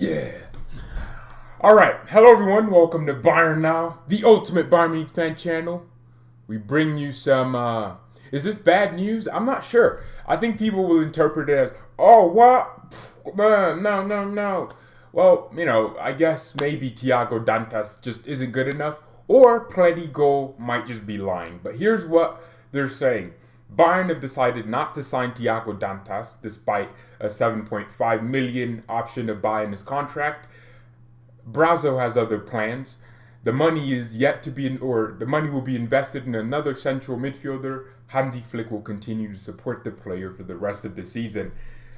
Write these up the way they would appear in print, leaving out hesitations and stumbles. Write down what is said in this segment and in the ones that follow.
Yeah. All right. Hello, everyone. Welcome to BayernNow, the ultimate Bayern Munich fan channel. We bring you some. Is this bad news? I'm not sure. I think people will interpret it as, oh, what? No. Well, I guess maybe Tiago Dantas just isn't good enough, or Pletigo might just be lying. But here's what they're saying. Bayern have decided not to sign Tiago Dantas despite a 7.5 million option to buy in his contract. Brazo has other plans. The money is yet to be, the money will be invested in another central midfielder. Hansi Flick will continue to support the player for the rest of the season.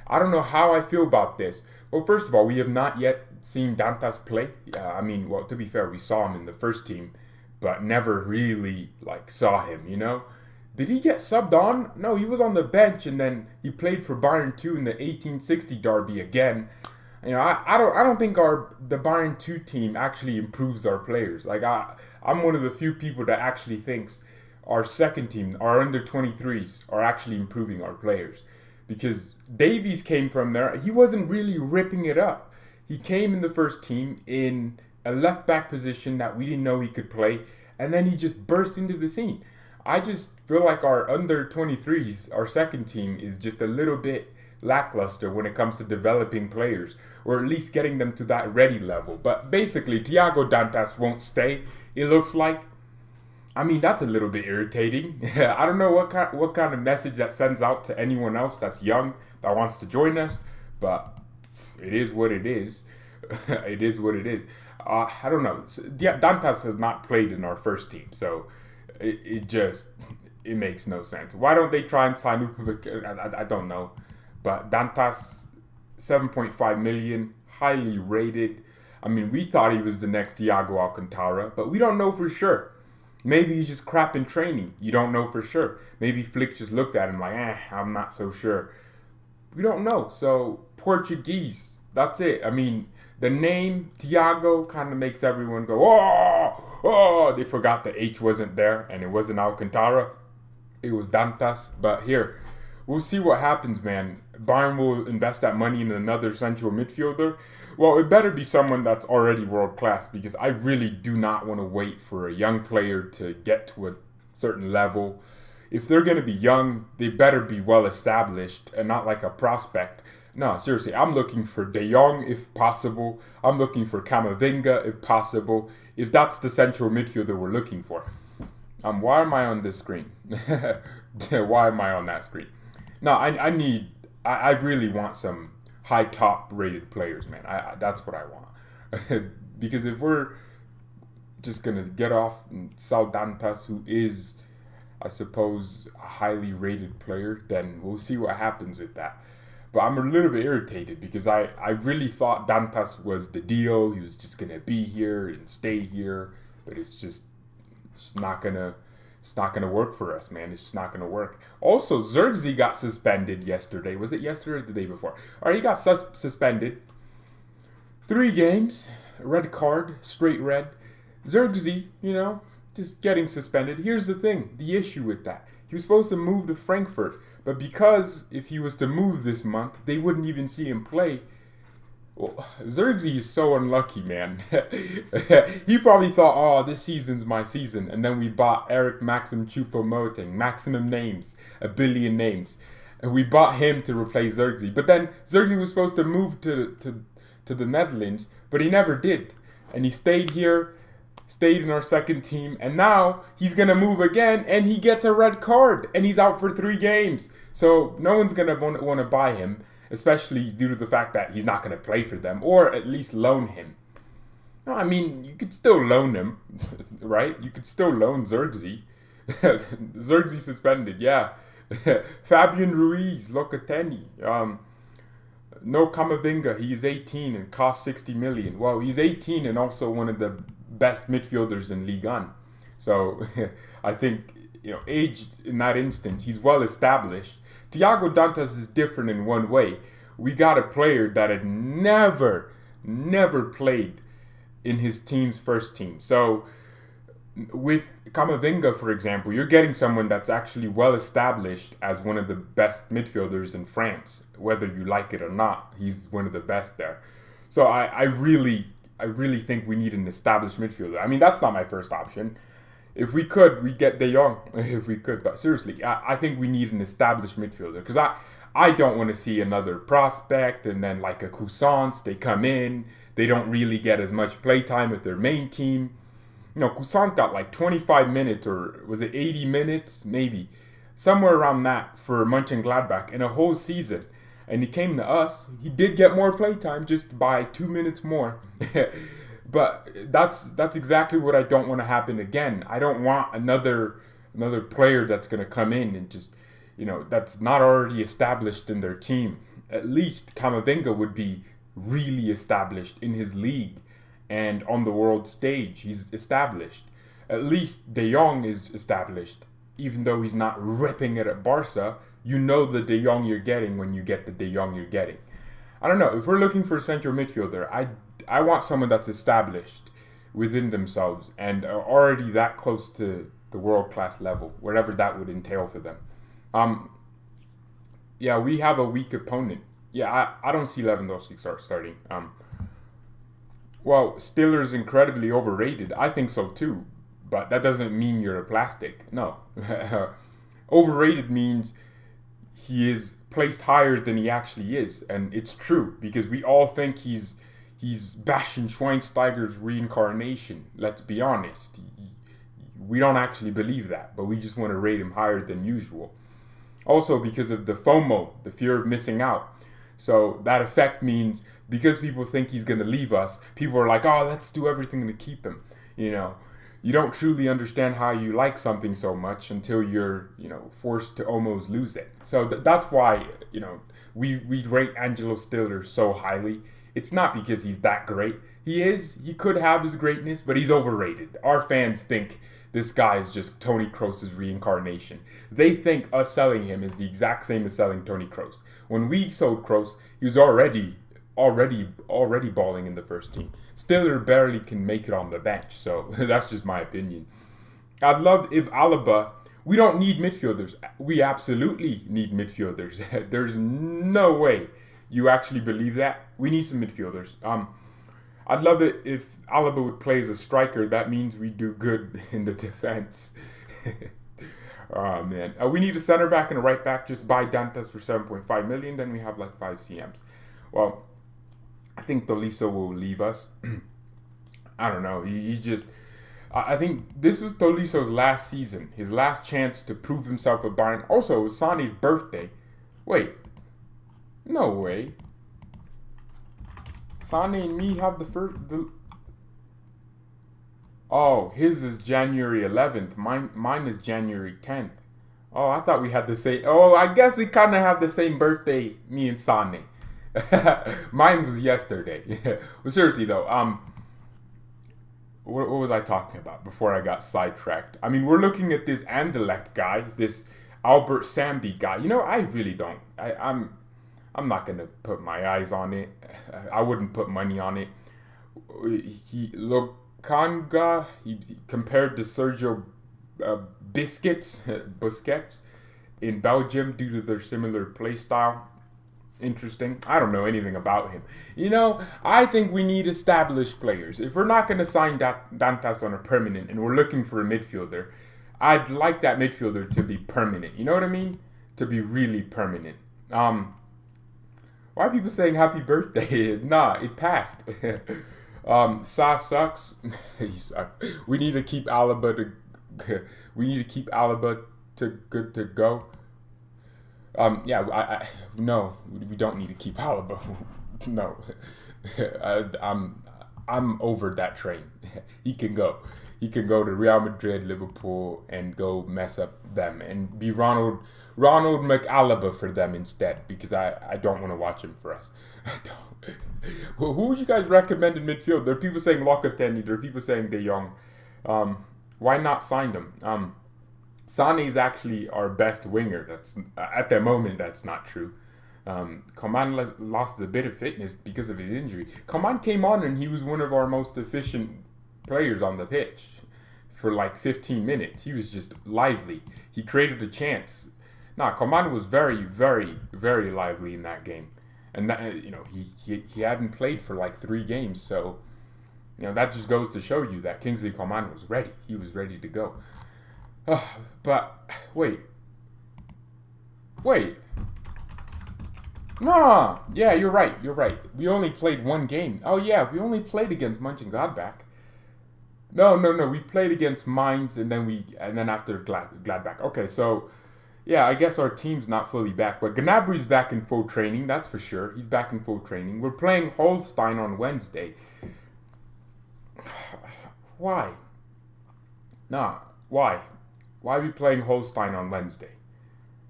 I don't know how I feel about this. Well, first of all, we have not yet seen Dantas play. To be fair, we saw him in the first team, but never really saw him, Did he get subbed on? No, he was on the bench, and then he played for Bayern 2 in the 1860 derby again. I don't think the Bayern 2 team actually improves our players. I'm one of the few people that actually thinks our second team, our under 23s, are actually improving our players. Because Davies came from there, he wasn't really ripping it up. He came in the first team in a left back position that we didn't know he could play, and then he just burst into the scene. I just feel like our under 23s, our second team, is just a little bit lackluster when it comes to developing players, or at least getting them to that ready level. But basically, Tiago Dantas won't stay, it looks like. That's a little bit irritating. I don't know what kind of message that sends out to anyone else that's young, that wants to join us, but it is what it is. It is what it is. I don't know. Dantas has not played in our first team, so it makes no sense. Why don't they try and sign Upamecano? I don't know. But Dantas, 7.5 million, highly rated. We thought he was the next Thiago Alcantara, but we don't know for sure. Maybe he's just crap in training. You don't know for sure. Maybe Flick just looked at him like, I'm not so sure. We don't know. So, Portuguese, that's it. The name Thiago kind of makes everyone go, oh, they forgot the H wasn't there, and it wasn't Alcantara. It was Dantas. But here, we'll see what happens, man. Bayern will invest that money in another central midfielder. Well, it better be someone that's already world class, because I really do not want to wait for a young player to get to a certain level. If they're going to be young, they better be well established and not like a prospect. No, seriously, I'm looking for De Jong if possible. I'm looking for Camavinga if possible. If that's the central midfielder we're looking for. Why am I on this screen? Why am I on that screen? No, I really want some high top rated players, man. That's what I want. Because if we're just going to get off and sell Dantas, who is, I suppose, a highly rated player, then we'll see what happens with that. But I'm a little bit irritated because I really thought Dantas was the deal. He was just going to be here and stay here. But it's not going to work for us, man. It's just not going to work. Also, Xerxes got suspended yesterday. Was it yesterday or the day before? All right, he got suspended. 3 games, red card, straight red. Xerxes, just getting suspended. Here's the thing, the issue with that. He was supposed to move to Frankfurt, but because if he was to move this month, they wouldn't even see him play. Well, Xerxes is so unlucky, man. He probably thought, this season's my season. And then we bought Eric Maxim Choupo-Moting, maximum names, 1 billion names. And we bought him to replace Xerxes. But then Xerxes was supposed to move to the Netherlands, but he never did. And he stayed here, stayed in our second team. And now he's going to move again, and he gets a red card. And he's out for 3 games. So no one's going to want to buy him, especially due to the fact that he's not going to play for them, or at least loan him. No, you could still loan him, right? You could still loan Xerxes. Xerxes suspended, yeah. Fabian Ruiz, Locatelli. No Camavinga, he's 18 and costs 60 million. Well, he's 18 and also one of the best midfielders in Ligue 1. So I think, age in that instance, he's well established. Tiago Dantas is different in one way. We got a player that had never played in his team's first team. So with Camavinga, for example, you're getting someone that's actually well established as one of the best midfielders in France. Whether you like it or not, he's one of the best there. So I really think we need an established midfielder. I mean, that's not my first option. If we could, we'd get De Jong. If we could, but seriously, I think we need an established midfielder because I don't want to see another prospect and then like a Cousins. They come in, they don't really get as much play time with their main team. Cousins got like 25 minutes or was it 80 minutes? Maybe. Somewhere around that for Mönchengladbach in a whole season. And he came to us. He did get more play time just by 2 minutes more. But that's exactly what I don't want to happen again. I don't want another player that's going to come in and just, that's not already established in their team. At least Camavinga would be really established in his league. And on the world stage, he's established. At least De Jong is established. Even though he's not ripping it at Barca, you know the De Jong you're getting when you get the De Jong you're getting. I don't know. If we're looking for a central midfielder, I want someone that's established within themselves and are already that close to the world-class level, whatever that would entail for them. Yeah, we have a weak opponent. Yeah, I don't see Lewandowski starting. Well, Stiller's incredibly overrated. I think so too. But that doesn't mean you're a plastic. No. Overrated means he is placed higher than he actually is. And it's true because we all think he's Bastian Schweinsteiger's reincarnation. Let's be honest. We don't actually believe that, but we just want to rate him higher than usual. Also because of the FOMO, the fear of missing out. So that effect means because people think he's going to leave us, people are like, oh, let's do everything to keep him. You don't truly understand how you like something so much until you're, forced to almost lose it. So that's why, we rate Angelo Stiller so highly. It's not because he's that great. He could have his greatness, but he's overrated. Our fans think this guy is just Toni Kroos's reincarnation. They think us selling him is the exact same as selling Toni Kroos. When we sold Kroos, he was already balling in the first team. Stiller barely can make it on the bench, so that's just my opinion. I'd love if Alaba. We don't need midfielders. We absolutely need midfielders. There's no way you actually believe that. We need some midfielders. I'd love it if Alaba would play as a striker. That means we do good in the defense. Oh, man. We need a center back and a right back. Just buy Dantas for 7.5 million. Then we have like 5 CMs. Well, I think Tolisso will leave us. I don't know. He just... I think this was Tolisso's last season. His last chance to prove himself at Bayern. Also, it was Sané's birthday. Wait. No way. Sané and me have the first... Oh, his is January 11th. Mine is January 10th. Oh, I thought we had the same... Oh, I guess we kind of have the same birthday, me and Sané. Mine was yesterday. But seriously, though, what was I talking about before I got sidetracked? I mean, we're looking at this Anderlecht guy, this Albert Sambi guy. I really don't. I'm not going to put my eyes on it. I wouldn't put money on it. Lokanga, he compared to Sergio Busquets in Belgium due to their similar play style. Interesting. I don't know anything about him. I think we need established players. If we're not going to sign Dantas on a permanent and we're looking for a midfielder, I'd like that midfielder to be permanent. You know what I mean? To be really permanent. Why are people saying happy birthday? Nah, it passed. Sarr sucks. He sucks. We need to keep Alaba to good to go. No, we don't need to keep Alaba. No, I'm over that train. He can go. He can go to Real Madrid, Liverpool, and go mess up them and be Ronald McAlaba for them instead. Because I don't want to watch him for us. I don't. Who would you guys recommend in midfield? There are people saying Locatelli. There are people saying De Jong. Why not sign them? Sané is actually our best winger. That's at the moment. That's not true. Coman lost a bit of fitness because of his injury. Coman came on and he was one of our most efficient players on the pitch for like 15 minutes. He was just lively. He created a chance. Coman was very, very, very lively in that game. and that, he hadn't played for like 3 games, so that just goes to show you that Kingsley Coman was ready. He was ready to go. But wait. Nah, yeah, you're right. We only played 1 game. Oh yeah, we only played against Mönchengladbach. No. We played against Mainz and then after Gladbach. Okay, so yeah, I guess our team's not fully back, but Gnabry's back in full training. That's for sure. He's back in full training. We're playing Holstein on Wednesday. Why? Why? Why are we playing Holstein on Wednesday?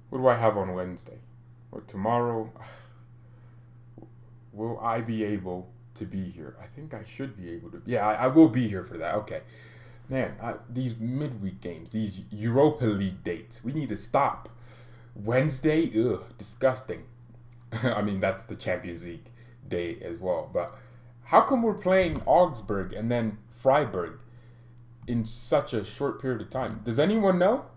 What do I have on Wednesday? Or tomorrow? Will I be able to be here? I think I should be able to. Yeah, I will be here for that. Okay. Man, these midweek games, these Europa League dates, we need to stop. Wednesday? Ugh, disgusting. I mean, that's the Champions League day as well. But how come we're playing Augsburg and then Freiburg in such a short period of time? Does anyone know?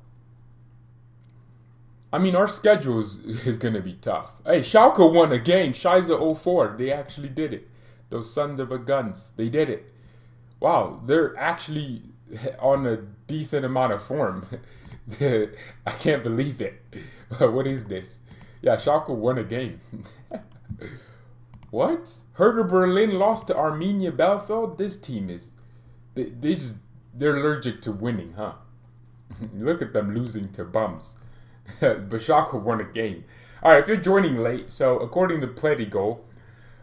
I mean, our schedule is going to be tough. Hey, Schalke won a game. Scheiße 04. They actually did it. Those sons of a guns. They did it. Wow, they're actually on a decent amount of form. I can't believe it. What is this? Yeah, Schalke won a game. What? Hertha Berlin lost to Arminia Bielefeld? This team is... They're allergic to winning, huh? Look at them losing to bums. But Schalke won a game. Alright, if you're joining late, so according to Playdigo,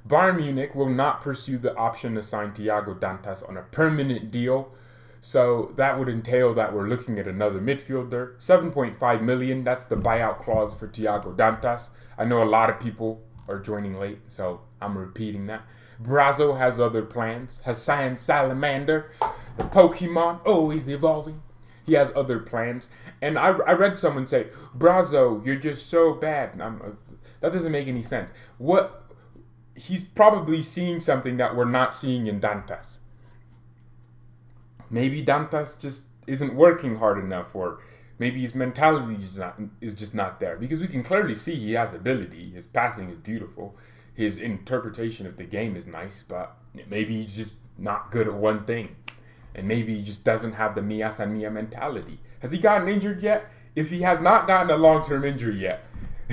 Bayern Munich will not pursue the option to sign Tiago Dantas on a permanent deal. So that would entail that we're looking at another midfielder. 7.5 million, that's the buyout clause for Tiago Dantas. I know a lot of people are joining late, so I'm repeating that. Brazo has other plans. Hassan Salamander, the Pokemon, always evolving. He has other plans. And I read someone say, Brazo, you're just so bad. That doesn't make any sense. He's probably seeing something that we're not seeing in Dantas. Maybe Dantas just isn't working hard enough, or maybe his mentality is just not there. Because we can clearly see he has ability. His passing is beautiful. His interpretation of the game is nice, but maybe he's just not good at one thing. And maybe he just doesn't have the Mia San Mia mentality. Has he gotten injured yet? If he has not gotten a long-term injury yet,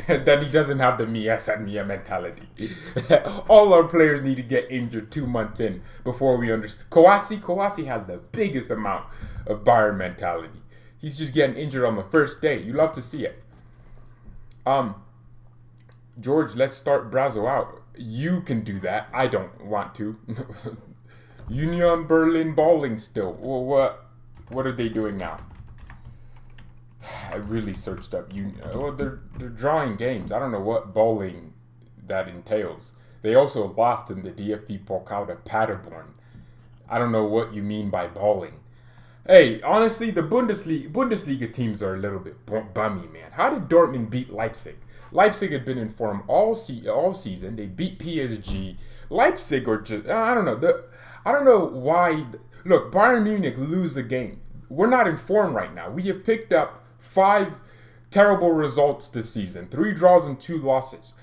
then he doesn't have the Mia San Mia mentality. All our players need to get injured 2 months in before we understand. Kouassi has the biggest amount of Bayern mentality. He's just getting injured on the first day. You love to see it. George, let's start Brazo out. You can do that. I don't want to. Union Berlin bowling still. Well, what are they doing now? I really searched up Union. Oh, they're drawing games. I don't know what bowling that entails. They also lost in the DFB Pokal to Paderborn. I don't know what you mean by bowling. Hey, honestly, the Bundesliga teams are a little bit bummy, man. How did Dortmund beat Leipzig? Leipzig had been in form all season. They beat PSG. Leipzig are just... I don't know. I don't know why... Look, Bayern Munich lose a game. We're not in form right now. We have picked up 5 terrible results this season. 3 draws and 2 losses.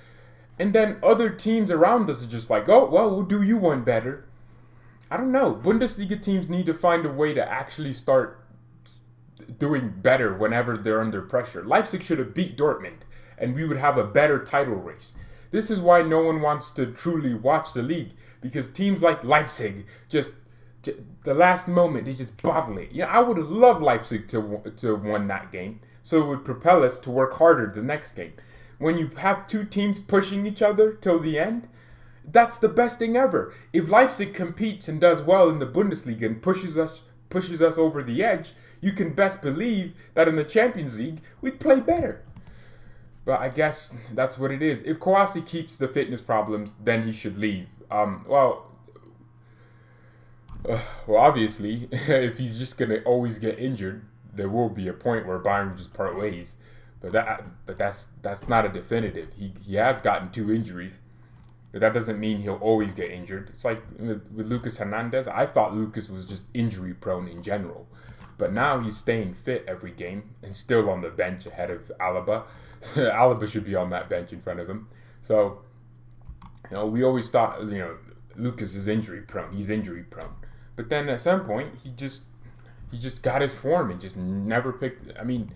And then other teams around us are just like, oh, well, we'll do you one better. I don't know. Bundesliga teams need to find a way to actually start doing better whenever they're under pressure. Leipzig should have beat Dortmund, and we would have a better title race. This is why no one wants to truly watch the league, because teams like Leipzig just the last moment they just bottle it. I would have loved Leipzig to have won that game, so it would propel us to work harder the next game. When you have 2 teams pushing each other till the end, that's the best thing ever. If Leipzig competes and does well in the Bundesliga and pushes us over the edge, you can best believe that in the Champions League we'd play better. But I guess that's what it is. If Kouassi keeps the fitness problems, then he should leave. Well, obviously, if he's just gonna always get injured, there will be a point where Bayern will just part ways. But that's not a definitive. He has gotten 2 injuries. But that doesn't mean he'll always get injured. It's like with Lucas Hernandez. I thought Lucas was just injury prone in general. But now he's staying fit every game and still on the bench ahead of Alaba. Alaba should be on that bench in front of him. So We always thought, Lucas is injury prone. He's injury prone. But then at some point, he just got his form and just never picked. I mean,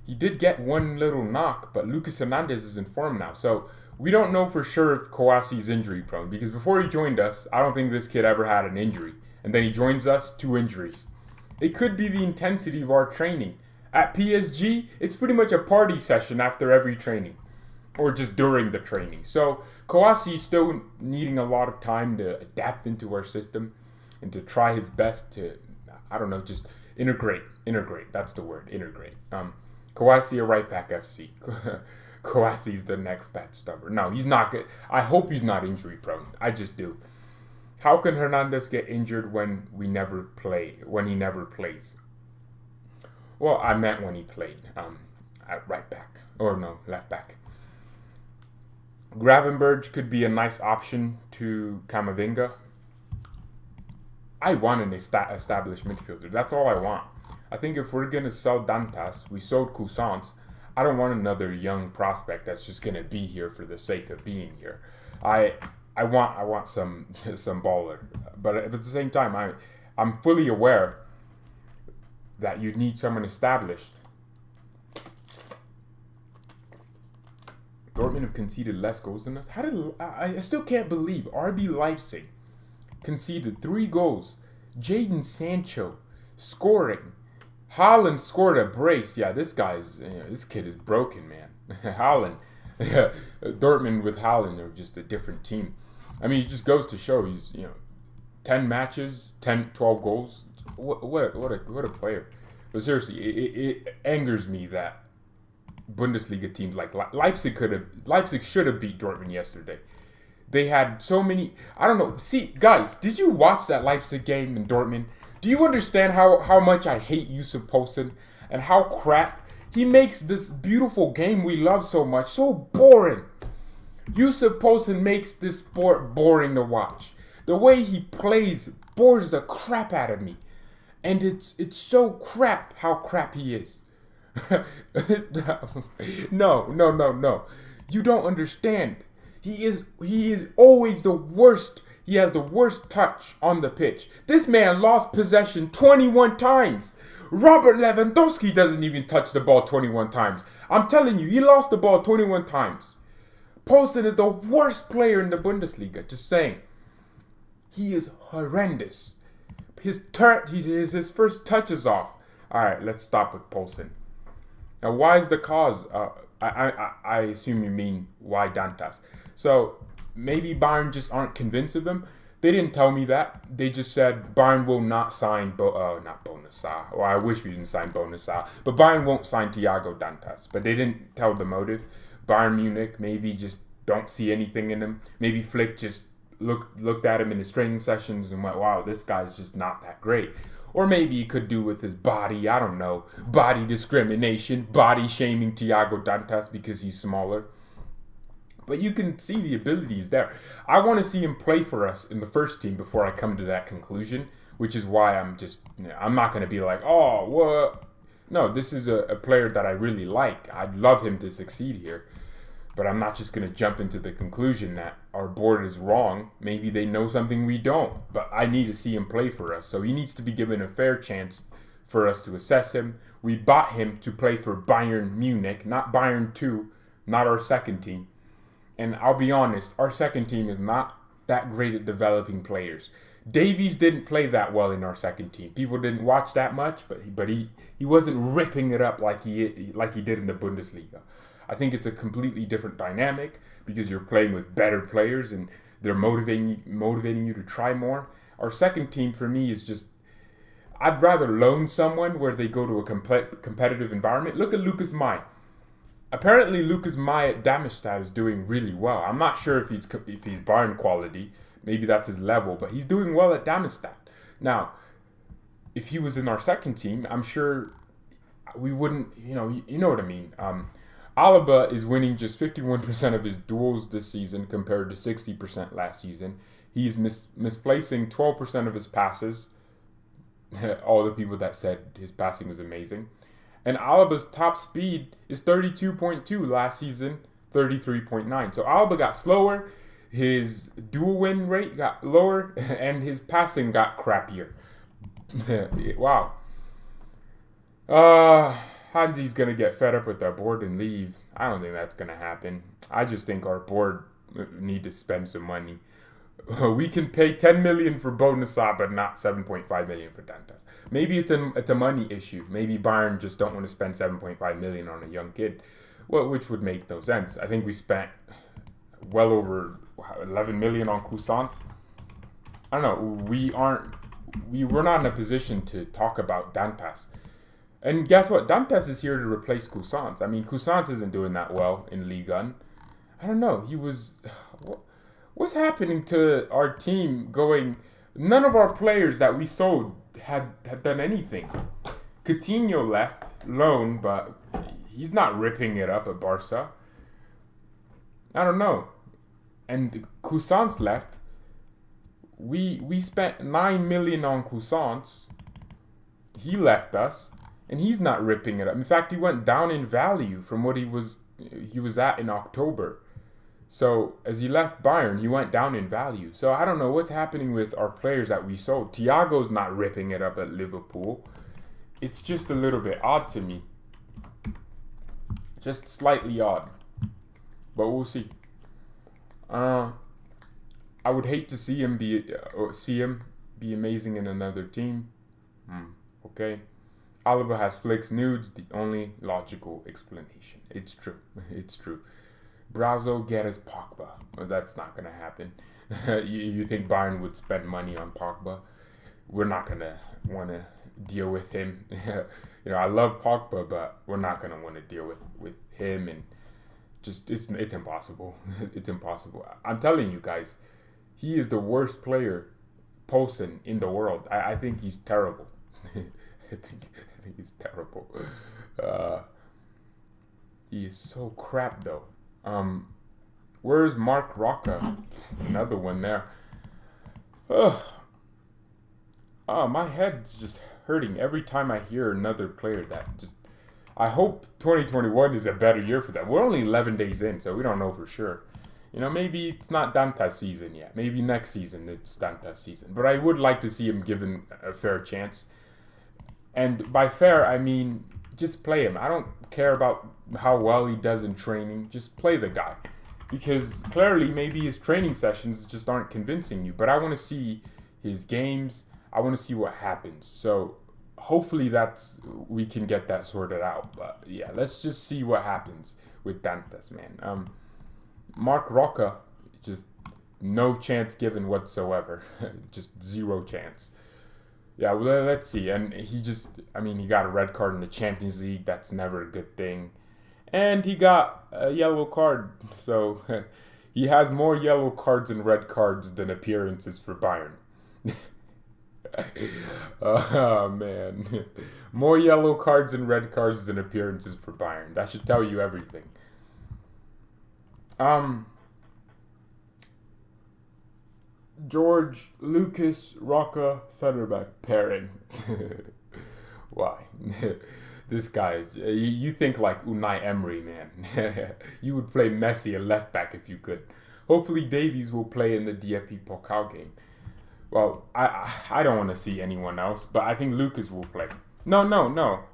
he did get one little knock, but Lucas Hernandez is in form now. So we don't know for sure if Kouassi's injury prone, because before he joined us, I don't think this kid ever had an injury. And then he joins us, 2 injuries. It could be the intensity of our training. At PSG, it's pretty much a party session after every training, or just during the training. So Kouassi is still needing a lot of time to adapt into our system and to try his best to, just integrate. That's the word, integrate. Kouassi a right back FC. Kouassi's the next bad stubber. No, he's not good. I hope he's not injury prone. I just do. How can Hernandez get injured when he never plays? Well, I meant when he played at right back. Or no, left back. Gravenberch could be a nice option to Camavinga. I want an established midfielder. That's all I want. I think if we're going to sell Dantas, we sold Cousins. I don't want another young prospect that's just going to be here for the sake of being here. I want some baller. But at the same time, I'm fully aware that you need someone established. Dortmund have conceded less goals than us. I still can't believe RB Leipzig conceded 3 goals. Jadon Sancho scoring. Haaland scored a brace. Yeah, this kid is broken, man. Haaland. Dortmund with Haaland are just a different team. I mean, it just goes to show he's, 10 matches, 12 goals. What a player. But seriously, it angers me that Bundesliga teams like Leipzig should have beat Dortmund yesterday. They had so many. I don't know. See, guys, did you watch that Leipzig game in Dortmund? Do you understand how much I hate Yusuf Poulsen and how crap he makes this beautiful game we love so much so boring? Yusuf Poulsen makes this sport boring to watch. The way he plays bores the crap out of me. And it's so crap how crap he is. No. You don't understand. He is always the worst. He has the worst touch on the pitch. This man lost possession 21 times. Robert Lewandowski doesn't even touch the ball 21 times. I'm telling you, he lost the ball 21 times. Poulsen is the worst player in the Bundesliga. Just saying. He is horrendous. His first touch is off. All right, let's stop with Poulsen. Now, why is the cause? I assume you mean why Dantas. So maybe Bayern just aren't convinced of him. They didn't tell me that. They just said Bayern will not sign not Bonasar. Well, I wish we didn't sign Bonasar. But Bayern won't sign Tiago Dantas. But they didn't tell the motive. Bayern Munich maybe just don't see anything in him. Maybe Flick just looked at him in his training sessions and went, wow, this guy's just not that great. Or maybe it could do with his body. I don't know. Body discrimination. Body shaming Tiago Dantas because he's smaller. But you can see the abilities there. I want to see him play for us in the first team before I come to that conclusion. Which is why I'm not going to be like, oh, what? No, this is a player that I really like. I'd love him to succeed here. But I'm not just going to jump into the conclusion that our board is wrong. Maybe they know something we don't. But I need to see him play for us. So he needs to be given a fair chance for us to assess him. We bought him to play for Bayern Munich, not Bayern 2, not our second team. And I'll be honest, our second team is not that great at developing players. Davies didn't play that well in our second team. People didn't watch that much, but he wasn't ripping it up like he did in the Bundesliga. I think it's a completely different dynamic because you're playing with better players and they're motivating you to try more. Our second team for me is just, I'd rather loan someone where they go to a competitive environment. Look at Lucas Mai. Apparently Lucas Mai at Darmstadt is doing really well. I'm not sure if he's Bayern quality. Maybe that's his level, but he's doing well at Darmstadt. Now, if he was in our second team, I'm sure we wouldn't, you know what I mean. Alaba is winning just 51% of his duels this season compared to 60% last season. He's misplacing 12% of his passes. All the people that said his passing was amazing. And Alaba's top speed is 32.2 last season, 33.9. So Alaba got slower. his dual win rate got lower, and his passing got crappier. Wow. Hansi's gonna get fed up with our board and leave. I don't think that's gonna happen. I just think our board need to spend some money. We can pay 10 million for Bonasa, but not 7.5 million for Dantas. Maybe it's a money issue. Maybe Bayern just don't want to spend 7.5 million on a young kid, well, which would make no sense. I think we spent well over 11 million on Cousins. I don't know. We're not in a position to talk about Dantas. And guess what? Dantas is here to replace Cousins. I mean, Cousins isn't doing that well in Ligue 1. I don't know. He was. What's happening to our team going? None of our players that we sold had done anything. Coutinho left, loan, but he's not ripping it up at Barca. I don't know. And Cousins left. We spent 9 million on Cousins. He left us, and he's not ripping it up. In fact, he went down in value from what he was at in October. So, as he left Bayern, he went down in value. So, I don't know what's happening with our players that we sold. Tiago's not ripping it up at Liverpool. It's just a little bit odd to me. Just slightly odd. But we'll see. I would hate to see him be amazing in another team. Okay. Alaba has flicks nudes. The only logical explanation. It's true. It's true. Brazo get us Pogba. Well, that's not going to happen. You think Bayern would spend money on Pogba? We're not going to want to deal with him. I love Pogba, but we're not going to want to deal with him. And just it's impossible. It's impossible. I'm telling you guys, he is the worst player, Poulsen, in the world. I think he's terrible. I think he's terrible. He is so crap, though. Where's Mark Roca? Another one there. Ugh. My head's just hurting every time I hear another player that just... I hope 2021 is a better year for them. We're only 11 days in, so we don't know for sure. Maybe it's not Dantas season yet. Maybe next season it's Dantas season. But I would like to see him given a fair chance. And by fair, I mean just play him. I don't care about how well he does in training. Just play the guy. Because clearly maybe his training sessions just aren't convincing you. But I want to see his games. I want to see what happens. So hopefully we can get that sorted out. But yeah, let's just see what happens with Dantas, man. Mark Roca, just no chance given whatsoever. Just zero chance. Yeah, well, let's see. And he got a red card in the Champions League. That's never a good thing. And he got a yellow card. So he has more yellow cards and red cards than appearances for Bayern. Oh, man. More yellow cards and red cards than appearances for Bayern. That should tell you everything. George Lucas Roca center back pairing. Why? This guy is. You think like Unai Emery, man. You would play Messi at left back if you could. Hopefully Davies will play in the DFB Pokal game. Well, I don't want to see anyone else, but I think Lucas will play. No.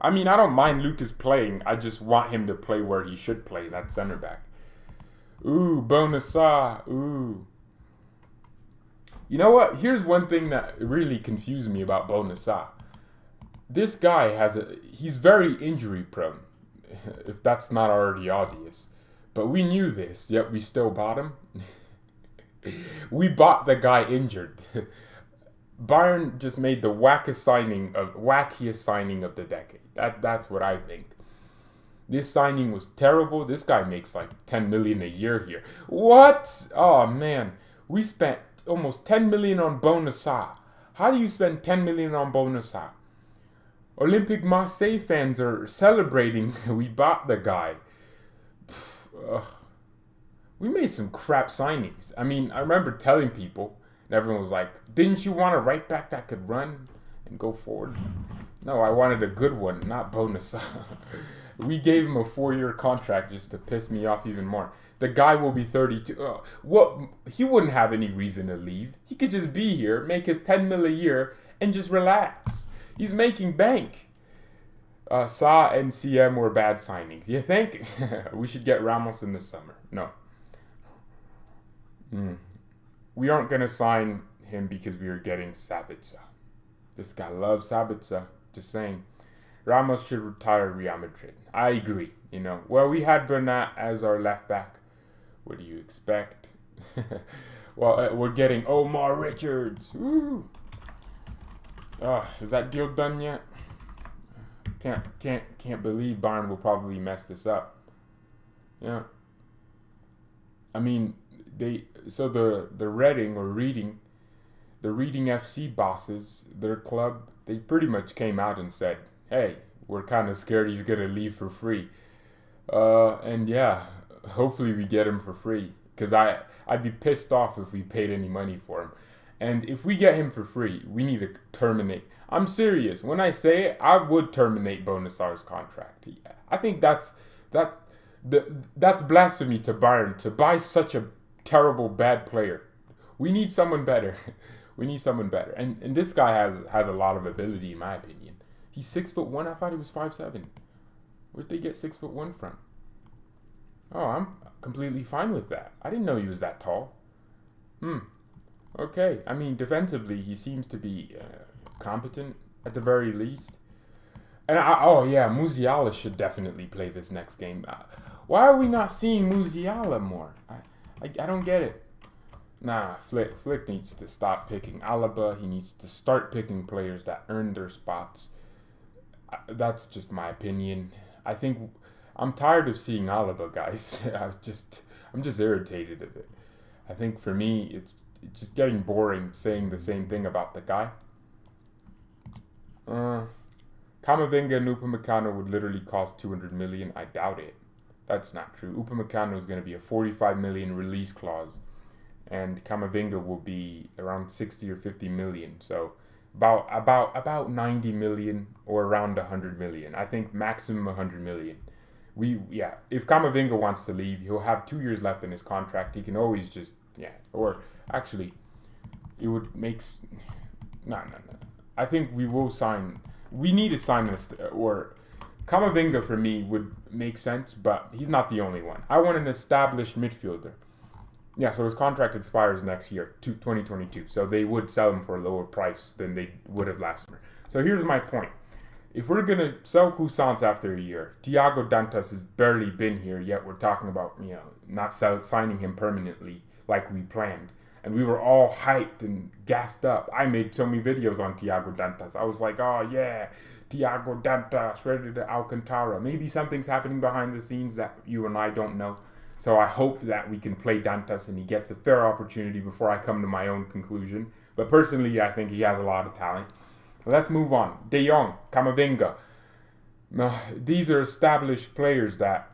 I mean, I don't mind Lucas playing. I just want him to play where he should play, that center back. Ooh, Bonasa. Ooh. You know what? Here's one thing that really confused me about Bonasa. This guy he's very injury prone, if that's not already obvious. But we knew this, yet we still bought him. We bought the guy injured. Bayern just made the wackiest signing of the decade. That's what I think. This signing was terrible. This guy makes like 10 million a year here. What? Oh man, we spent almost 10 million on Bonasa. How do you spend 10 million on Bonasa? Olympique Marseille fans are celebrating. We bought the guy. We made some crap signings. I mean, I remember telling people, and everyone was like, didn't you want a right back that could run and go forward? No, I wanted a good one, not Bonasa. We gave him a 4-year contract just to piss me off even more. the guy will be 32. He wouldn't have any reason to leave. He could just be here, make his 10 mil a year, and just relax. He's making bank. Sarr and CM were bad signings. You think? We should get Ramos in the summer. No. We aren't going to sign him because we are getting Sabitzer. This guy loves Sabitzer. Just saying. Ramos should retire Real Madrid. I agree. Well, we had Bernat as our left back. What do you expect? Well, we're getting Omar Richards. Woo! Is that deal done yet? Can't believe Bayern will probably mess this up. Yeah. I mean, the Reading FC bosses, their club, they pretty much came out and said, hey, we're kind of scared he's going to leave for free. And yeah, hopefully we get him for free. Because I'd be pissed off if we paid any money for him. And if we get him for free, we need to terminate. I'm serious. When I say it, I would terminate Sarr's contract. I think that's blasphemy to Bayern to buy such a terrible, bad player. We need someone better. We need someone better. And this guy has a lot of ability, in my opinion. He's 6'1". I thought he was 5'7". Where'd they get 6'1" from? Oh, I'm completely fine with that. I didn't know he was that tall. Okay. I mean, defensively, he seems to be competent at the very least. And Musiala should definitely play this next game. Why are we not seeing Musiala more? I don't get it. Nah, Flick needs to stop picking Alaba. He needs to start picking players that earn their spots. That's just my opinion. I think I'm tired of seeing Alaba, guys. I'm just irritated of it. I think for me, it's just getting boring saying the same thing about the guy. Camavinga and Upamecano would literally cost 200 million. I doubt it. That's not true. Upamecano is going to be a 45 million release clause, and Camavinga will be around 60 or 50 million. So about 90 million or around 100 million. I think maximum 100 million. If Camavinga wants to leave, he'll have 2 years left in his contract. He can always just or actually, it would make no. I think we will sign. We need to sign this, or Camavinga for me would make sense, but he's not the only one. I want an established midfielder. Yeah, so his contract expires next year, 2022. So they would sell him for a lower price than they would have last summer. So here's my point. If we're going to sell Kroos after a year, Tiago Dantas has barely been here, yet we're talking about, not signing him permanently like we planned. And we were all hyped and gassed up. I made so many videos on Tiago Dantas. I was like, oh yeah, Tiago Dantas, ready to Alcantara. Maybe something's happening behind the scenes that you and I don't know. So I hope that we can play Dantas and he gets a fair opportunity before I come to my own conclusion. But personally, I think he has a lot of talent. Let's move on. De Jong, Camavinga. These are established players that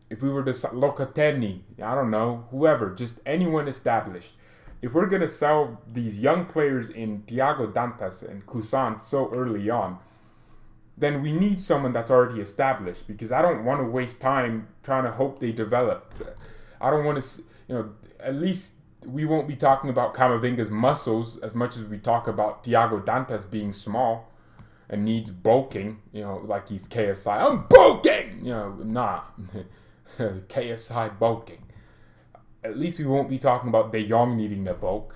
if we were to Locatelli, I don't know, whoever, just anyone established. If we're going to sell these young players in Tiago Dantas and Kroos so early on, then we need someone that's already established, because I don't want to waste time trying to hope they develop. I don't want to, at least we won't be talking about Camavinga's muscles as much as we talk about Tiago Dantas being small and needs bulking, like he's KSI. I'm bulking! Nah. KSI bulking. At least we won't be talking about De Jong needing the bulk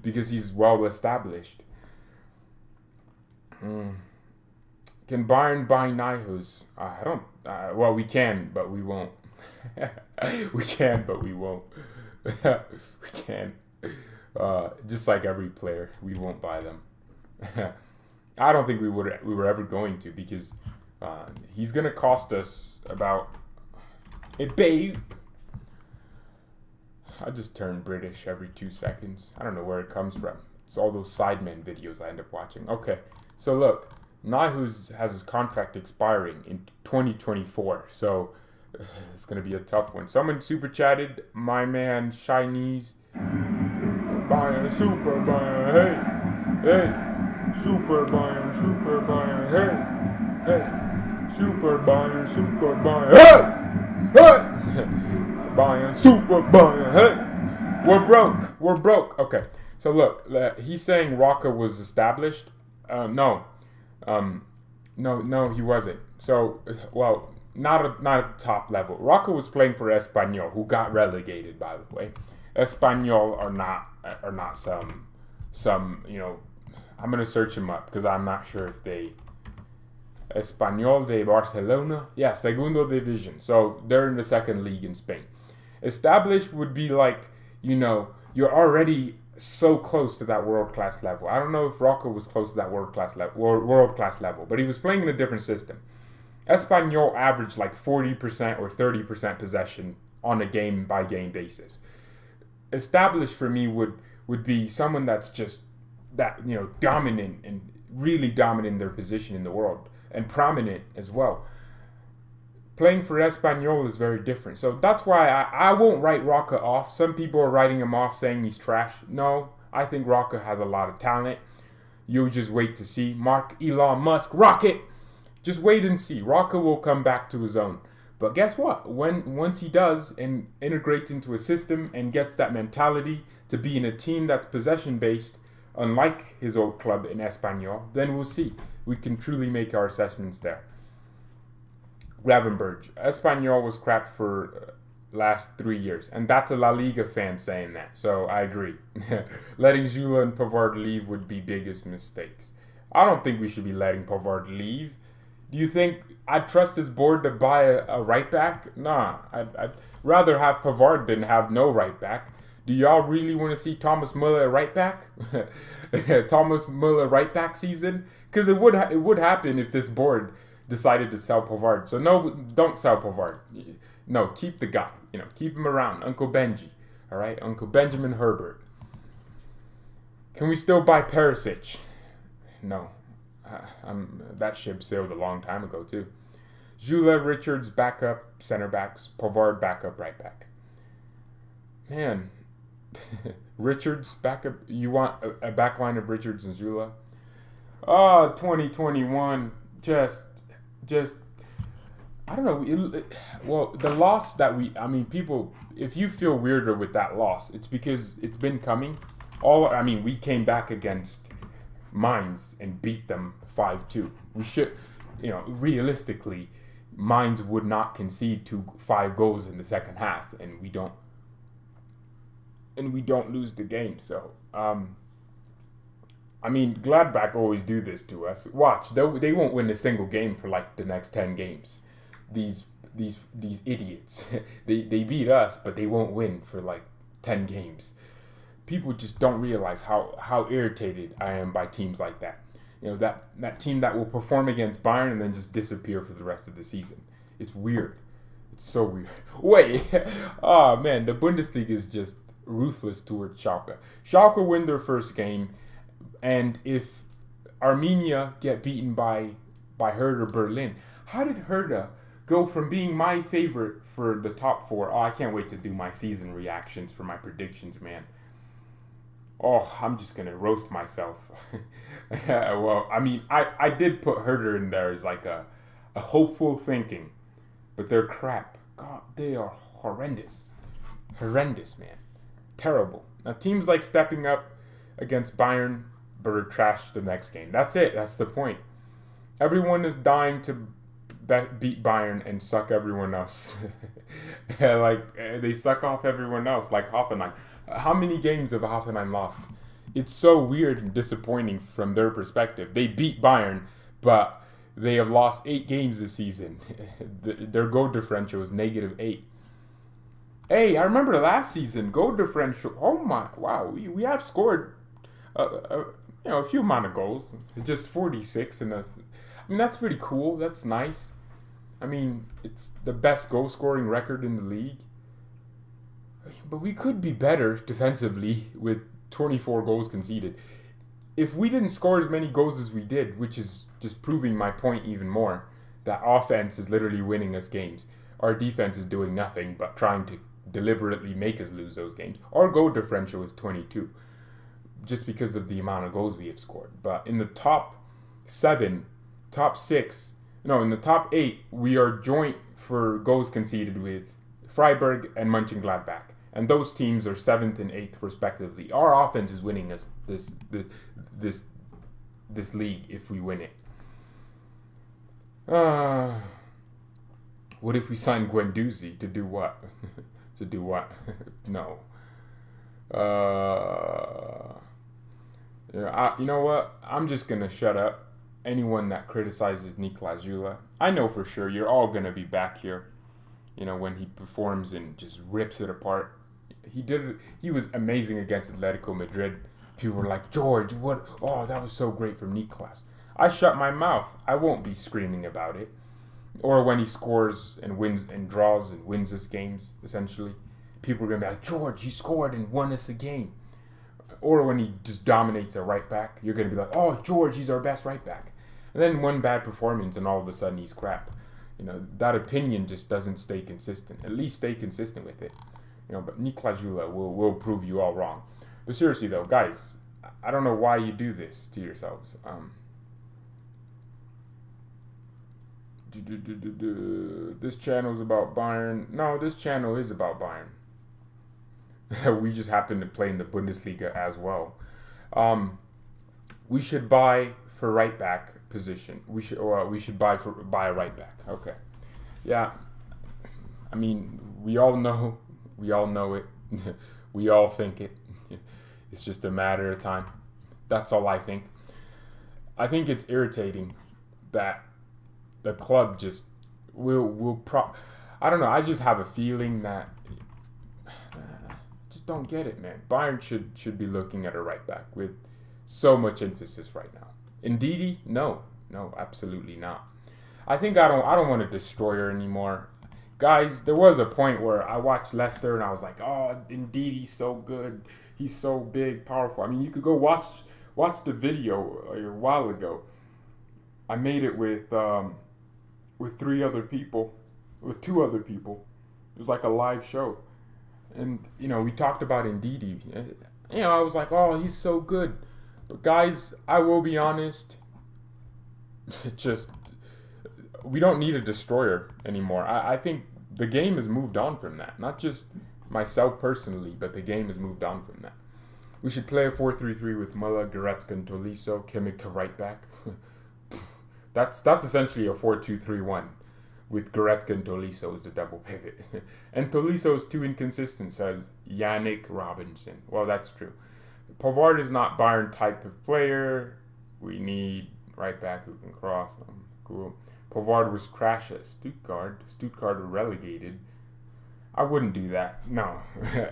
because he's well established. Can Bayern buy Nijhuis? I don't. Well, we can, but we won't. We can, but we won't. We can. Just like every player, we won't buy them. I don't think we were ever going to, because he's gonna cost us about a babe. I just turn British every 2 seconds. I don't know where it comes from. It's all those Sidemen videos I end up watching. Okay, so look. Nijhuis has his contract expiring in 2024, so it's going to be a tough one. Someone super chatted, my man Chinese. Bayern, super Bayern, hey, hey, super Bayern, hey, hey, super Bayern, hey, hey. Super Bayern. Hey, we're broke. Okay, so look, he's saying Roca was established. No, no, he wasn't. So, well, not at the top level. Roca was playing for Espanyol, who got relegated, by the way. Espanyol are not some I'm gonna search him up because I'm not sure if they. Espanyol de Barcelona, yeah, Segundo Division. So they're in the second league in Spain. Established would be like, you're already so close to that world-class level. I don't know if Roca was close to that world-class level, but he was playing in a different system. Espanyol averaged like 40% or 30% possession on a game-by-game basis. Established for me would be someone that's just dominant and really dominant in their position in the world and prominent as well. Playing for Espanyol is very different. So that's why I won't write Roca off. Some people are writing him off saying he's trash. No, I think Roca has a lot of talent. You'll just wait to see. Mark Elon Musk, rocket! Just wait and see. Roca will come back to his own. But guess what? Once he does and integrates into a system and gets that mentality to be in a team that's possession-based, unlike his old club in Espanyol, then we'll see. We can truly make our assessments there. Gravenberg. Espanyol was crap for last 3 years. And that's a La Liga fan saying that. So I agree. Letting Süle and Pavard leave would be biggest mistakes. I don't think we should be letting Pavard leave. Do you think I'd trust his board to buy a right back? Nah. I'd rather have Pavard than have no right back. Do y'all really want to see Thomas Muller right back? Thomas Muller right back season? Because it would happen if this board decided to sell Pavard. So no, don't sell Pavard. No, keep the guy. Keep him around. Uncle Benji. All right, Uncle Benjamin Herbert. Can we still buy Perisic? No, that ship sailed a long time ago too. Süle, Richards backup center backs. Pavard backup right back. Man, Richards backup. You want a backline of Richards and Süle? Oh, 2021. Just I don't know. Well, the loss that people, if you feel weirder with that loss, it's because it's been coming. We came back against Mainz and beat them 5-2. We should, realistically, Mainz would not concede 5 goals in the second half, and we don't lose the game. So, Gladbach always do this to us. Watch, they won't win a single game for like the next 10 games. These idiots, they beat us, but they won't win for like 10 games. People just don't realize how irritated I am by teams like that. That team that will perform against Bayern and then just disappear for the rest of the season. It's weird. It's so weird. Wait, oh man, the Bundesliga is just ruthless towards Schalke. Schalke win their first game. And if Arminia get beaten by Hertha Berlin, how did Hertha go from being my favorite for the top 4? Oh, I can't wait to do my season reactions for my predictions, man. Oh, I'm just going to roast myself. Well, I did put Hertha in there as like a hopeful thinking, but they're crap. God, they are horrendous. Horrendous, man. Terrible. Now, teams like stepping up against Bayern, but are trashed the next game. That's it. That's the point. Everyone is dying to beat Bayern and suck everyone else. They suck off everyone else, like Hoffenheim. How many games have Hoffenheim lost? It's so weird and disappointing from their perspective. They beat Bayern, but they have lost 8 games this season. Their goal differential is -8. Hey, I remember last season, goal differential. Oh my, wow, we have scored a few amount of goals. It's just 46 that's pretty cool. That's nice. It's the best goal scoring record in the league. But we could be better defensively with 24 goals conceded. If we didn't score as many goals as we did, which is just proving my point even more, that offense is literally winning us games. Our defense is doing nothing but trying to deliberately make us lose those games. Our goal differential is 22. Just because of the amount of goals we have scored. But in the top 7, top 6, no, in the top 8, we are joint for goals conceded with Freiburg, and Mönchengladbach. And those teams are 7th and 8th respectively. Our offense is winning us this league if we win it. What if we sign Guendouzi to do what? To do what? No. You know what? I'm just gonna shut up. Anyone that criticizes Niklas Süle, I know for sure you're all gonna be back here. You know, when he performs and just rips it apart. He was amazing against Atletico Madrid. People were like, George, what? Oh, that was so great from Niklas. I shut my mouth. I won't be screaming about it. Or when he scores and wins and draws and wins us games, essentially. People are going to be like, George, he scored and won us a game. Or when he just dominates a right back, you're going to be like, oh, George, he's our best right back. And then one bad performance and all of a sudden he's crap. You know, that opinion just doesn't stay consistent. At least stay consistent with it. You know, but Niklas Süle will prove you all wrong. But seriously though, guys, I don't know why you do this to yourselves. This channel is about Bayern. No, this channel is about Bayern. We just happen to play in the Bundesliga as well. We should buy for right back position. We should buy a right back. Okay. Yeah. I mean, we all know it. We all think it. It's just a matter of time. That's all I think. I think it's irritating that the club just I don't know. I just have a feeling that just don't get it, man. Bayern should be looking at a right back with so much emphasis right now. Ndidi, no, absolutely not. I think I don't want a destroyer anymore. Guys, there was a point where I watched Leicester and I was like, oh, Ndidi's so good. He's so big, powerful. I mean, you could go watch the video a while ago. I made it with 2 other people. It was like a live show. And, you know, we talked about Ndidi. You know, I was like, oh, he's so good. But guys, I will be honest. We don't need a destroyer anymore. I think the game has moved on from that. Not just myself personally, but the game has moved on from that. We should play a 4-3-3 with Müller, Goretzka, and Tolisso, Kimmich to right back. That's essentially a 4-2-3-1 with Goretzka and Tolisso as a double pivot. And Tolisso is too inconsistent, says Yannick Robinson. Well, that's true. Pavard is not Bayern type of player. We need right back who can cross. Cool. Pavard was crashed at Stuttgart. Stuttgart were relegated. I wouldn't do that. No.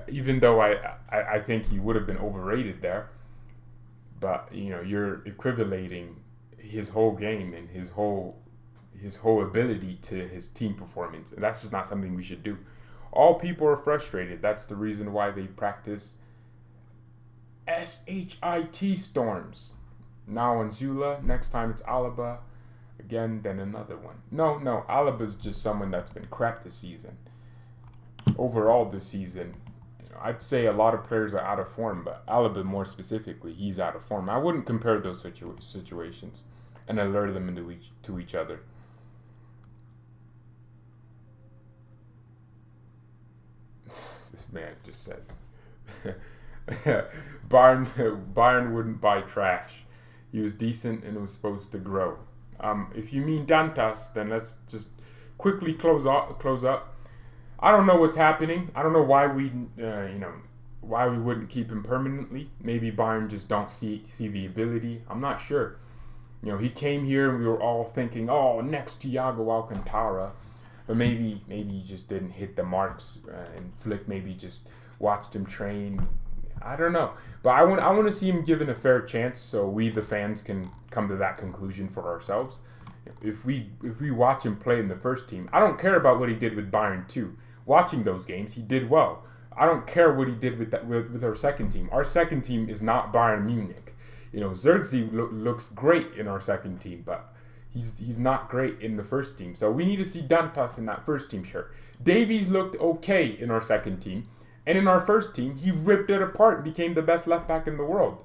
Even though I think he would have been overrated there. But, you know, you're equivalating his whole game and his whole ability to his team performance. And that's just not something we should do. All people are frustrated. That's the reason why they practice SHIT storms. Now on Süle, next time it's Alaba. Again, then another one. No, Alaba's just someone that's been crap this season. Overall this season, I'd say a lot of players are out of form, but Alaba more specifically, he's out of form. I wouldn't compare those situations and alert them to each other. This man just says Bayern wouldn't buy trash. He was decent and was supposed to grow. If you mean Dantas, then let's just quickly close up. I don't know what's happening. I don't know why why we wouldn't keep him permanently. Maybe Bayern just don't see the ability. I'm not sure. You know, he came here and we were all thinking, oh, next Thiago Alcantara. But maybe he just didn't hit the marks, and Flick maybe just watched him train. I don't know. But I want to see him given a fair chance so we, the fans, can come to that conclusion for ourselves. If we watch him play in the first team, I don't care about what he did with Bayern 2. Watching those games, he did well. I don't care what he did with our second team. Our second team is not Bayern Munich. You know, Zirkzee looks great in our second team, but he's not great in the first team. So we need to see Dantas in that first team shirt. Davies looked okay in our second team. And in our first team, he ripped it apart and became the best left back in the world.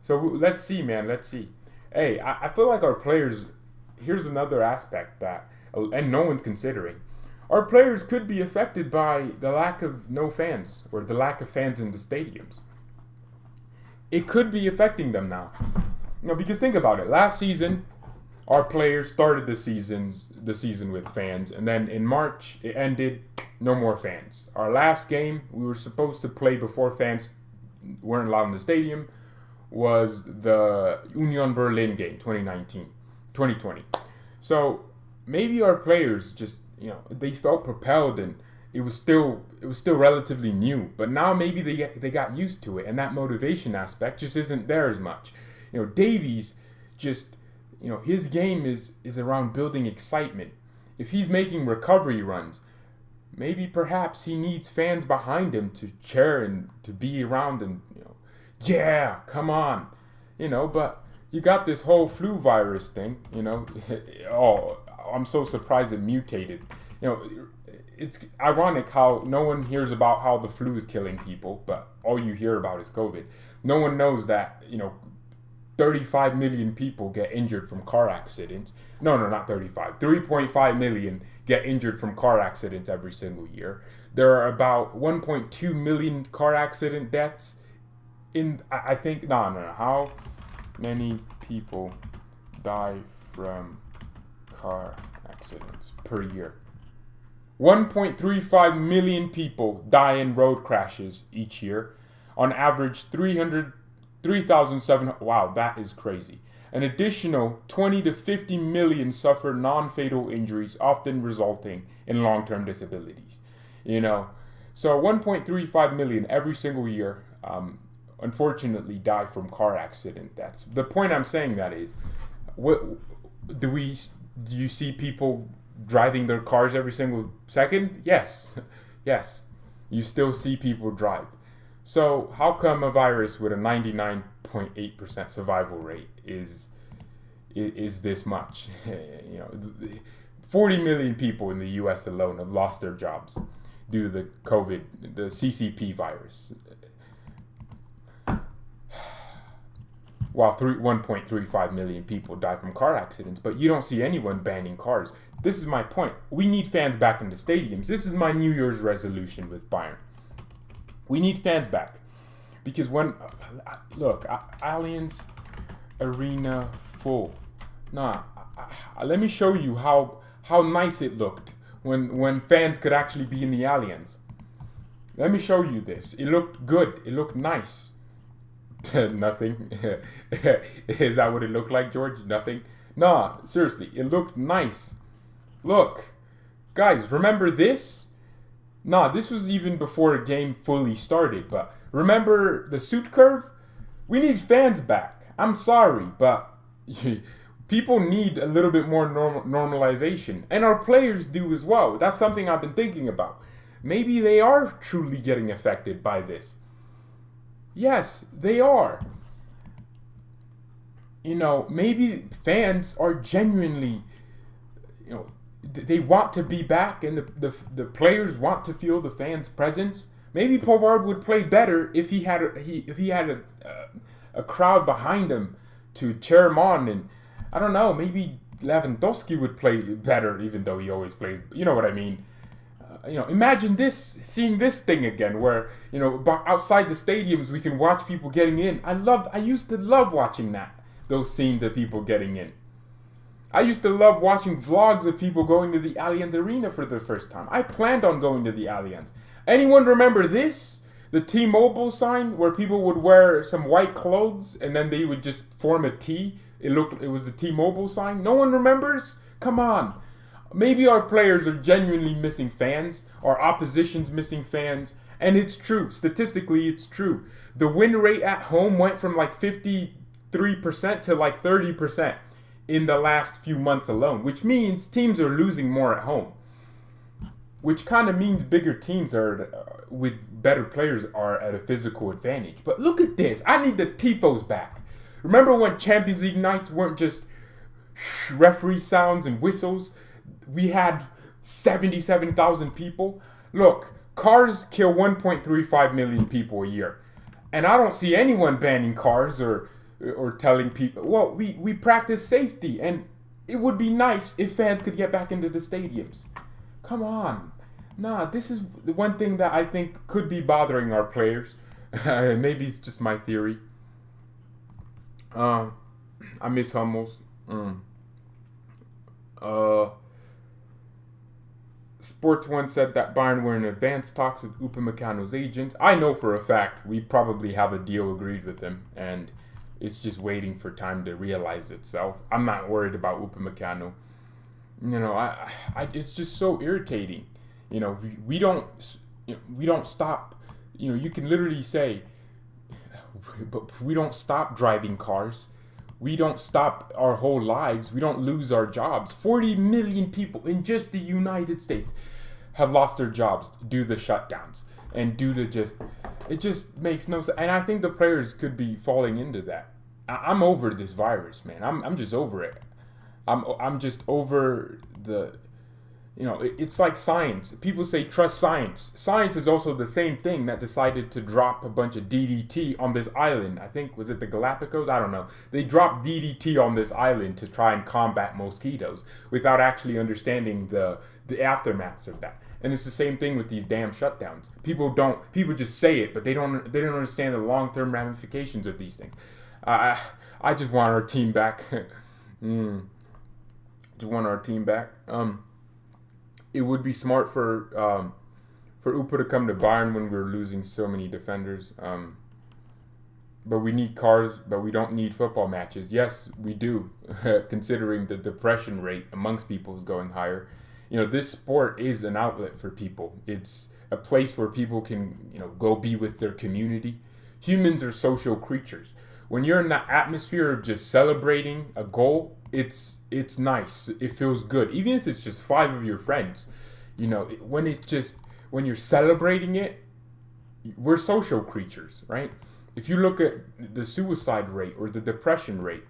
So let's see, man. Let's see. Hey, I feel like our players, here's another aspect that, and no one's considering. our players could be affected by the lack of no fans or the lack of fans in the stadiums. It could be affecting them now. Because think about it. Last season, our players started the season with fans, and then in March it ended. No more fans. Our last game we were supposed to play before fans weren't allowed in the stadium was the Union Berlin game, 2020. So maybe our players just, they felt propelled, and it was still relatively new. But now maybe they got used to it, and that motivation aspect just isn't there as much. Davies just, his game is around building excitement. If he's making recovery runs, maybe perhaps he needs fans behind him to cheer and to be around and, yeah, come on. But you got this whole flu virus thing, Oh, I'm so surprised it mutated. It's ironic how no one hears about how the flu is killing people, but all you hear about is COVID. No one knows that, 35 million people get injured from car accidents. No, not 35. 3.5 million get injured from car accidents every single year. There are about 1.2 million car accident deaths I think, no. How many people die from car accidents per year? 1.35 million people die in road crashes each year. On average, 3,700. Wow, that is crazy. An additional 20 to 50 million suffer non-fatal injuries, often resulting in long-term disabilities. So 1.35 million every single year, unfortunately, die from car accident deaths. The point I'm saying that is, do you see people driving their cars every single second? Yes. You still see people drive. So how come a virus with a 99.8% survival rate is this much? 40 million people in the U.S. alone have lost their jobs due to the CCP virus. While 1.35 million people die from car accidents, but you don't see anyone banning cars. This is my point. We need fans back in the stadiums. This is my New Year's resolution with Bayern. We need fans back. Because Allianz Arena full. Let me show you how nice it looked when fans could actually be in the Allianz. Let me show you this. It looked good. It looked nice. Nothing. Is that what it looked like, George? Nothing? Nah, seriously. It looked nice. Look. Guys, remember this? This was even before the game fully started, but remember the suit curve? We need fans back. I'm sorry, but people need a little bit more normalization, and our players do as well. That's something I've been thinking about. Maybe they are truly getting affected by this. Yes, they are. Maybe fans are genuinely, they want to be back, and the players want to feel the fans' presence. Maybe Pavard would play better if he had a crowd behind him to cheer him on, and I don't know, maybe Lewandowski would play better, even though he always plays. You know what I mean? Imagine seeing this thing again, where outside the stadiums we can watch people getting in. I used to love watching those scenes of people getting in. I used to love watching vlogs of people going to the Allianz Arena for the first time. I planned on going to the Allianz. Anyone remember this? The T-Mobile sign, where people would wear some white clothes and then they would just form a T. It was the T-Mobile sign. No one remembers? Come on. Maybe our players are genuinely missing fans. Our opposition's missing fans. And it's true. Statistically, it's true. The win rate at home went from like 53% to like 30% in the last few months alone, which means teams are losing more at home. Which kind of means bigger teams with better players are at a physical advantage. But look at this. I need the tifos back. Remember when Champions League nights weren't just referee sounds and whistles? We had 77,000 people. Look, cars kill 1.35 million people a year. And I don't see anyone banning cars or telling people, well, we practice safety. And it would be nice if fans could get back into the stadiums. Come on. Nah, this is the one thing that I think could be bothering our players. Maybe it's just my theory. I miss Hummels. Sports One said that Bayern were in advanced talks with Upamecano's agent. I know for a fact we probably have a deal agreed with him, and it's just waiting for time to realize itself. I'm not worried about Upamecano. You know, I it's just so irritating. You know, we don't stop. You know, you can literally say, but we don't stop driving cars. We don't stop our whole lives. We don't lose our jobs. 40 million people in just the United States have lost their jobs due to the shutdowns and due to it just makes no sense. And I think the players could be falling into that. I'm over this virus, man. I'm just over it. I'm just over the. You know, it's like science. People say trust science. Science is also the same thing that decided to drop a bunch of DDT on this island. I think, was it the Galapagos? I don't know. They dropped DDT on this island to try and combat mosquitoes without actually understanding the aftermaths of that. And it's the same thing with these damn shutdowns. People just say it, but they don't understand the long-term ramifications of these things. I just want our team back. Just want our team back. It would be smart for Upa to come to Bayern when we're losing so many defenders. But we need cars, but we don't need football matches. Yes, we do, considering the depression rate amongst people is going higher. You know, this sport is an outlet for people. It's a place where people can, you know, go be with their community. Humans are social creatures. When you're in that atmosphere of just celebrating a goal, it's nice. It feels good. Even if it's just 5 of your friends. You know, when you're celebrating it, we're social creatures, right? If you look at the suicide rate or the depression rate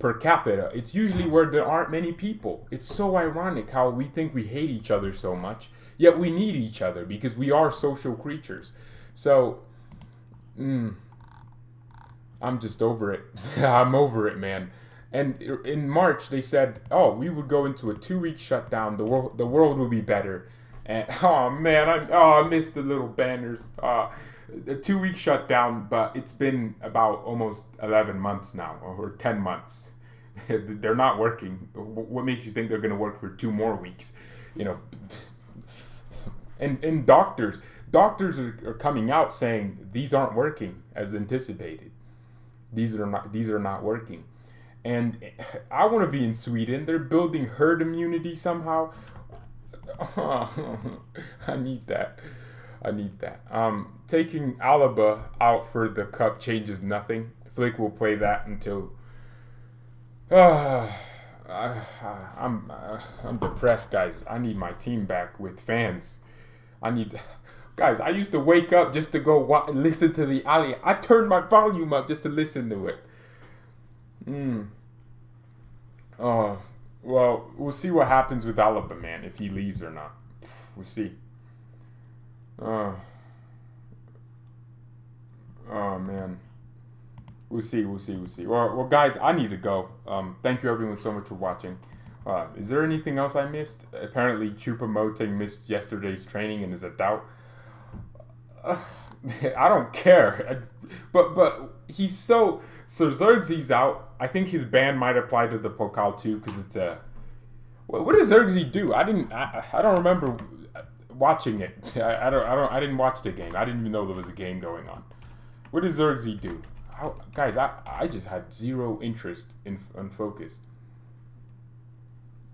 per capita, it's usually where there aren't many people. It's so ironic how we think we hate each other so much, yet we need each other because we are social creatures. So, I'm just over it. I'm over it, man. And in March, they said, oh, we would go into a 2-week shutdown. The world will be better. And, oh, man, I missed the little banners. The 2-week shutdown, but it's been about almost 11 months now, or 10 months. They're not working. What makes you think they're going to work for 2 more weeks? You know, and doctors are coming out saying these aren't working as anticipated. These are not working. And I want to be in Sweden. They're building herd immunity somehow. I need that. Taking Alaba out for the cup changes nothing. Flick will play that until. I'm depressed, guys. I need my team back with fans. Guys, I used to wake up just to go listen to the Ali. I turned my volume up just to listen to it. Well, we'll see what happens with Alaba, man, if he leaves or not. We'll see. Oh, man. We'll see. Well, guys, I need to go. Thank you, everyone, so much for watching. Is there anything else I missed? Apparently, Choupo-Moting missed yesterday's training and is a doubt. I don't care. But he's so Xerxes out. I think his ban might apply to the Pokal too, because it's a. What does Xerxes do? I don't remember watching it. I didn't watch the game. I didn't even know there was a game going on. What does Zirkzee do? Guys, I just had zero interest in focus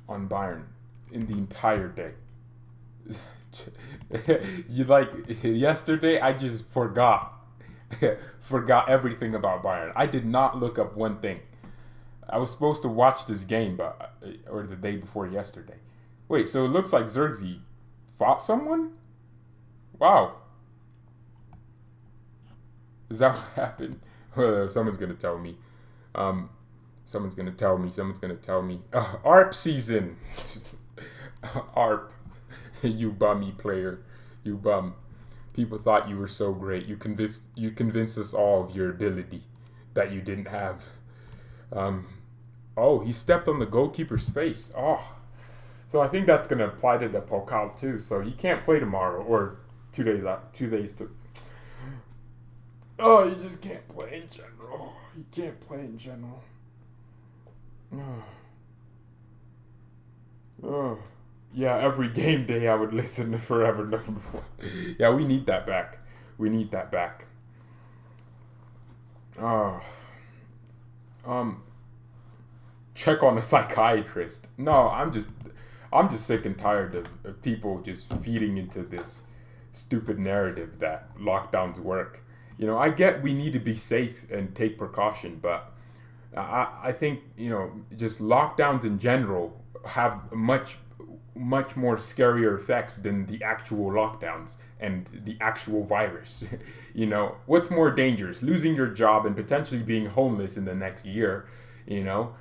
on Bayern in the entire day. Yesterday I just forgot everything about Bayern. I did not look up one thing. I was supposed to watch this game, or the day before yesterday. Wait, so it looks like Zirkzee fought someone? Wow. Is that what happened? Well, someone's gonna tell me. Someone's gonna tell me. ARP season. ARP. You bummy player. You bum. People thought you were so great. You convinced us all of your ability that you didn't have. Oh, he stepped on the goalkeeper's face. Oh, So I think that's going to apply to the Pokal too. So he can't play tomorrow or 2 days out. 2 days to. Oh, he just can't play in general. He can't play in general. Oh. Yeah, every game day I would listen to Forever Number One. Yeah, we need that back. We need that back. Check on a psychiatrist. No, I'm just sick and tired of people just feeding into this stupid narrative that lockdowns work. You know, I get we need to be safe and take precaution, but I think, you know, just lockdowns in general have much more scarier effects than the actual lockdowns and the actual virus. You know, what's more dangerous? Losing your job and potentially being homeless in the next year. You know,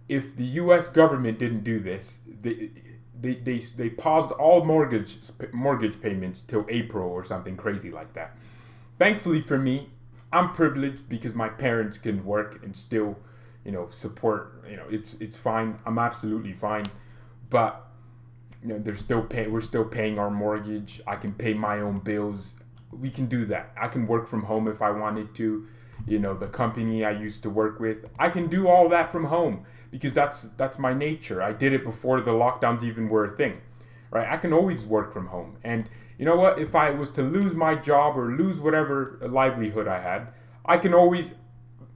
if the U.S. government didn't do this, they paused all mortgage payments till April or something crazy like that. Thankfully for me, I'm privileged because my parents can work and still, you know, support. You know, it's fine. I'm absolutely fine, but you know, we're still paying our mortgage. I can pay my own bills. We can do that. I can work from home if I wanted to. You know, the company I used to work with, I can do all that from home because that's my nature. I did it before the lockdowns even were a thing, right? I can always work from home. And you know what? If I was to lose my job or lose whatever livelihood I had, I can always,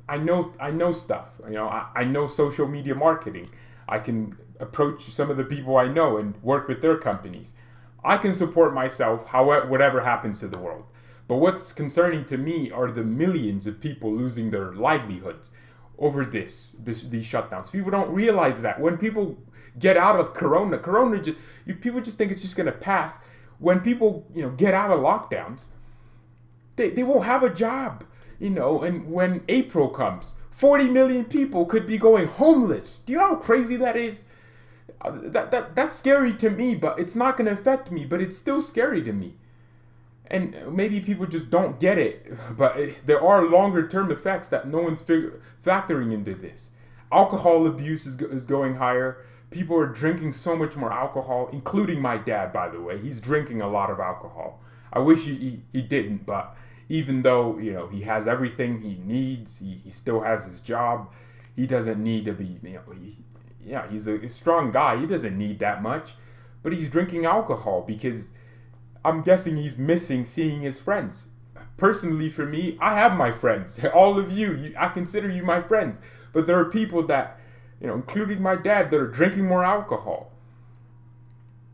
I know stuff. You know, I know social media marketing. I can approach some of the people I know and work with their companies. I can support myself whatever happens to the world. But what's concerning to me are the millions of people losing their livelihoods over these shutdowns. People don't realize that when people get out of Corona people just think it's just going to pass. When people, you know, get out of lockdowns, they won't have a job, you know. And when April comes, 40 million people could be going homeless. Do you know how crazy that is? That's scary to me, but it's not going to affect me, but it's still scary to me. And maybe people just don't get it, but there are longer term effects that no one's factoring into this. Alcohol abuse is going higher. People are drinking so much more alcohol, including my dad, by the way. He's drinking a lot of alcohol. I wish he didn't, but even though, you know, he has everything he needs, he still has his job. He doesn't need to be, you know, he's a strong guy. He doesn't need that much, but he's drinking alcohol because I'm guessing he's missing seeing his friends. Personally, for me, I have my friends. All of you, I consider you my friends. But there are people that, you know, including my dad, that are drinking more alcohol.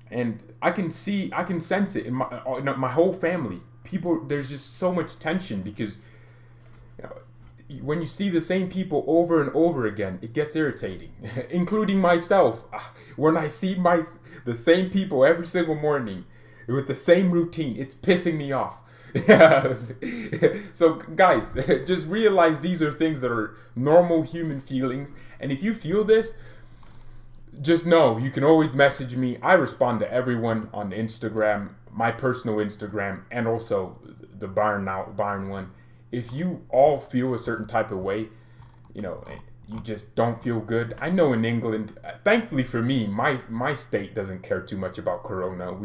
And I can sense it in my whole family. People, there's just so much tension because, you know, when you see the same people over and over again, it gets irritating, including myself. When I see the same people every single morning with the same routine, it's pissing me off. So guys, just realize these are things that are normal human feelings. And if you feel this, just know you can always message me. I respond to everyone on Instagram, my personal Instagram, and also the Bayern one. If you all feel a certain type of way, you know, you just don't feel good. I know in England, thankfully for me, my state doesn't care too much about Corona.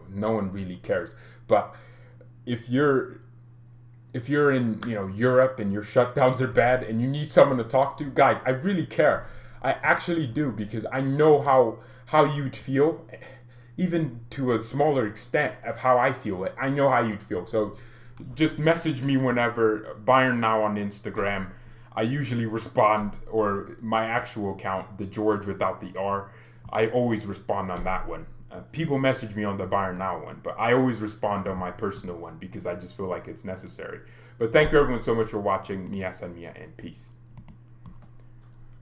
No one really cares. But if you're in, you know, Europe and your shutdowns are bad and you need someone to talk to, guys, I really care. I actually do, because I know how you'd feel, even to a smaller extent of how I feel. I know how you'd feel. So just message me whenever, BayernNow on Instagram. I usually respond, or my actual account, the George without the R. I always respond on that one. People message me on the BayernNow one, but I always respond on my personal one because I just feel like it's necessary. But thank you everyone so much for watching. Mia san Mia, and peace.